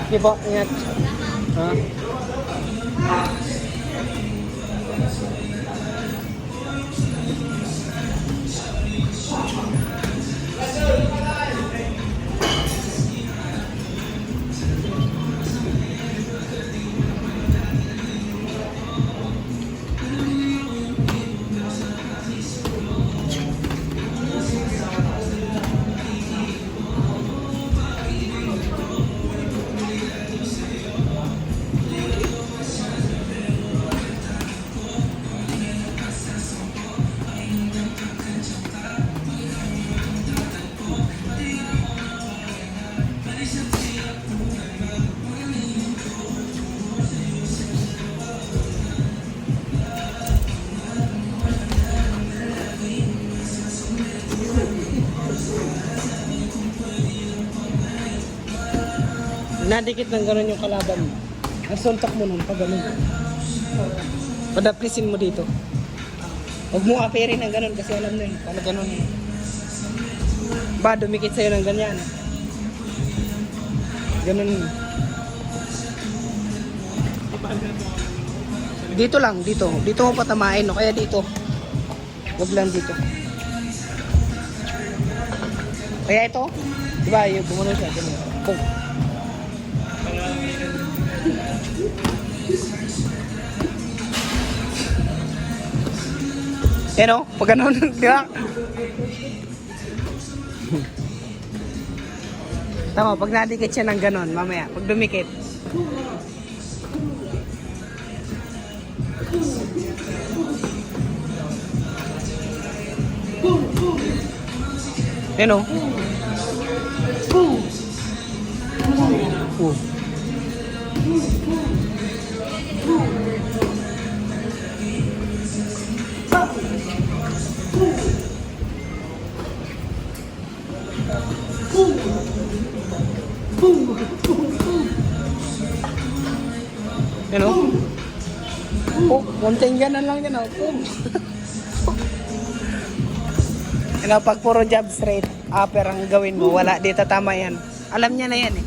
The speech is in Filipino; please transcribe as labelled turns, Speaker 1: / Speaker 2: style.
Speaker 1: Sige po, ingat. Ha? Nadikit ng gano'n yung kalaban mo. Nasuntok mo nun, pag gano'n. Padaplisin mo dito. Huwag mo apirin ng gano'n kasi alam na yun. Pag gano'n yun. Ba, dumikit sa'yo ng ganyan. Gano'n yun. Dito lang, dito. Dito mo patamain, no? Kaya dito. Huwag lang dito. Kaya ito, diba, yung bumuno siya. Ganun. Pum. Yan o, pag gano'n, di ba? Tama, pag nadikit siya ng gano'n, mamaya, pag dumikit. Yan o. Yan o. Oh, konting ganan lang yan o. Yan o, pag puro jab straight, upper ang gawin mo, wala, di tatama yan. Alam niya na yan eh.